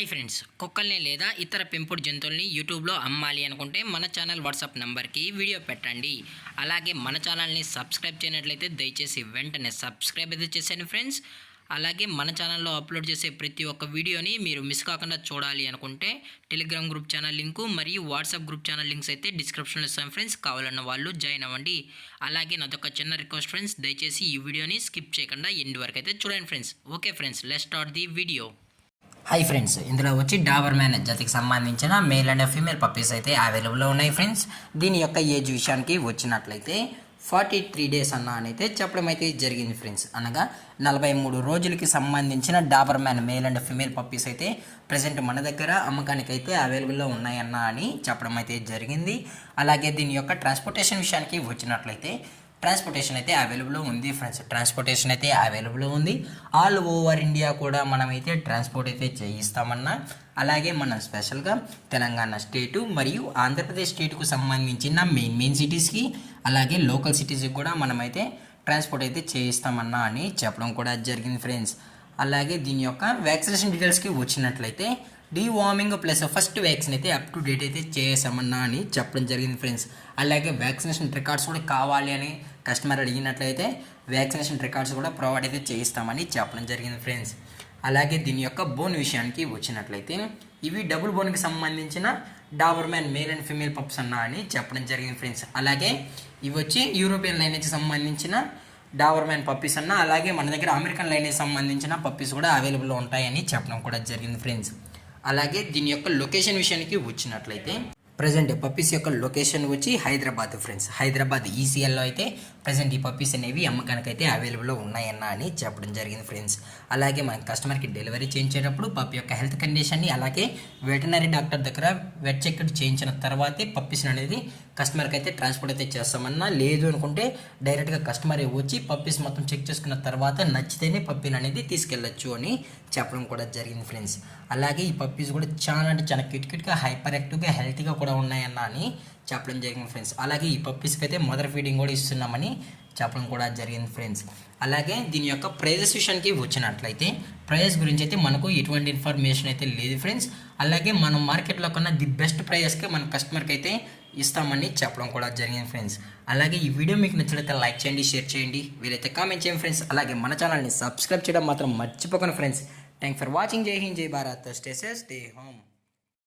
Hi friends, కుక్కల్ని లేదా ఇతర పెంపుడు జంతువుల్ని యూట్యూబ్లో అమ్మాలి అనుకుంటే మన ఛానల్ వాట్సాప్ నెంబర్కి వీడియో పెట్టండి. అలాగే మన ఛానల్ని సబ్స్క్రైబ్ చేయనట్లయితే దయచేసి వెంటనే సబ్స్క్రైబ్ అయితే చేసేయండి ఫ్రెండ్స్. అలాగే మన ఛానల్లో అప్లోడ్ చేసే ప్రతి ఒక్క వీడియోని మీరు మిస్ కాకుండా చూడాలి అనుకుంటే టెలిగ్రామ్ గ్రూప్ ఛానల్ లింకు మరియు వాట్సాప్ గ్రూప్ ఛానల్ లింక్స్ అయితే డిస్క్రిప్షన్లో ఇస్తాను ఫ్రెండ్స్. కావాలన్న వాళ్ళు జాయిన్ అవ్వండి. అలాగే నాదొక చిన్న రిక్వెస్ట్ ఫ్రెండ్స్, దయచేసి ఈ వీడియోని స్కిప్ చేయకుండా ఎండ్ వరకు అయితే చూడండి friends. Okay friends, let's start the video. Hi friends, ఇందులో వచ్చి డాబర్ మ్యాన్ జాతికి సంబంధించిన మేల్ అండ్ ఫీమేల్ పప్పీస్ అయితే అవైలబుల్లో ఉన్నాయి ఫ్రెండ్స్. దీని యొక్క ఏజ్ విషయానికి వచ్చినట్లయితే 43 డేస్ అయితే చెప్పడం అయితే జరిగింది ఫ్రెండ్స్. అనగా 43 రోజులకి సంబంధించిన Dabur man male and female puppies అయితే ప్రజెంట్ మన దగ్గర అమ్మకానికి అయితే అవైలబుల్లో ఉన్నాయని చెప్పడం అయితే జరిగింది. అలాగే దీని యొక్క ట్రాన్స్పోర్టేషన్ విషయానికి వచ్చినట్లయితే ట్రాన్స్పోర్టేషన్ అయితే అవైలబుల్లో ఉంది ఫ్రెండ్స్. ట్రాన్స్పోర్టేషన్ అయితే అవైలబుల్లో ఉంది. ఆల్ ఓవర్ ఇండియా కూడా మనమైతే ట్రాన్స్పోర్ట్ అయితే చేయిస్తామన్నా. అలాగే మనం స్పెషల్గా తెలంగాణ స్టేటు మరియు ఆంధ్రప్రదేశ్ స్టేట్కు సంబంధించిన మెయిన్ సిటీస్కి అలాగే లోకల్ సిటీస్కి కూడా మనమైతే ట్రాన్స్పోర్ట్ అయితే చేయిస్తామన్నా అని చెప్పడం కూడా జరిగింది ఫ్రెండ్స్. అలాగే దీని యొక్క వ్యాక్సినేషన్ డీటెయిల్స్కి వచ్చినట్లయితే డీవార్మింగ్ ప్లస్ ఫస్ట్ వ్యాక్సిన్ అయితే అప్ టు డేట్ అయితే చేసామన్నా అని చెప్పడం జరిగింది ఫ్రెండ్స్. అలాగే వ్యాక్సినేషన్ రికార్డ్స్ కూడా కావాలి అని కస్టమర్ అడిగినట్లయితే వ్యాక్సినేషన్ రికార్డ్స్ కూడా ప్రొవైడ్ అయితే చేయిస్తామని చెప్పడం జరిగింది ఫ్రెండ్స్. అలాగే దీని యొక్క బోన్ విషయానికి వచ్చినట్లయితే ఇవి డబుల్ బోన్కి సంబంధించిన Dabur man male and female pups అని చెప్పడం జరిగింది ఫ్రెండ్స్. అలాగే ఇవి వచ్చి యూరోపియన్ లైనేజ్కి సంబంధించిన డాబర్ మ్యాన్ పప్పీస్ అలాగే మన దగ్గర అమెరికన్ లైనేజ్ సంబంధించిన పప్పీస్ కూడా అవైలబుల్లో ఉంటాయని చెప్పడం కూడా జరిగింది ఫ్రెండ్స్. అలాగే దీని యొక్క లొకేషన్ విషయానికి వచ్చినట్లయితే ప్రజెంట్ పప్పీస్ యొక్క లొకేషన్ వచ్చి హైదరాబాద్ ఫ్రెండ్స్. హైదరాబాద్ ఈసీఎల్లో అయితే ప్రజెంట్ ఈ పప్పీస్ అనేవి అమ్మకానికి అయితే అవైలబుల్లో అని చెప్పడం జరిగింది ఫ్రెండ్స్. అలాగే మన కస్టమర్కి డెలివరీ చేయించేటప్పుడు పప్పి యొక్క హెల్త్ కండిషన్ని అలాగే వెటనరీ డాక్టర్ దగ్గర వెట్ చెక్ చేయించిన తర్వాతే పప్పీస్ అనేది కస్టమర్కి అయితే ట్రాన్స్పోర్ట్ అయితే చేస్తామన్నా. లేదు అనుకుంటే డైరెక్ట్గా కస్టమర్ వచ్చి పప్పీస్ మొత్తం చెక్ చేసుకున్న తర్వాత నచ్చితేనే పప్పీని అనేది తీసుకెళ్ళచ్చు అని చెప్పడం కూడా జరిగింది ఫ్రెండ్స్. అలాగే ఈ పప్పీస్ కూడా చాలా క్యూట్గా హైపర్ యాక్టివ్గా హెల్తీగా కూడా అని చెప్పడం జరిగింది ఫ్రెండ్స్. అలాగే ఈ పప్పీస్కి అయితే మదర్ ఫీడింగ్ కూడా ఇస్తున్నామని చెప్పడం కూడా జరిగింది ఫ్రెండ్స్. అలాగే దీని యొక్క ప్రైజెస్ విషయానికి వచ్చినట్లయితే ప్రైజెస్ గురించి అయితే మనకు ఎటువంటి ఇన్ఫర్మేషన్ అయితే లేదు ఫ్రెండ్స్. అలాగే మనం మార్కెట్లో కన్నా ది బెస్ట్ ప్రైజెస్కి మన కస్టమర్కి అయితే ఇస్తామని చెప్పడం కూడా జరిగింది ఫ్రెండ్స్. అలాగే ఈ వీడియో మీకు నచ్చినట్లయితే లైక్ చేయండి, షేర్ చేయండి, వీలైతే కామెంట్ చేయండి ఫ్రెండ్స్. అలాగే మన ఛానల్ని సబ్స్క్రైబ్ చేయడం మాత్రం మర్చిపోకండి ఫ్రెండ్స్. Thanks for watching. జై హింద్, జై Bharat, stay safe, stay home.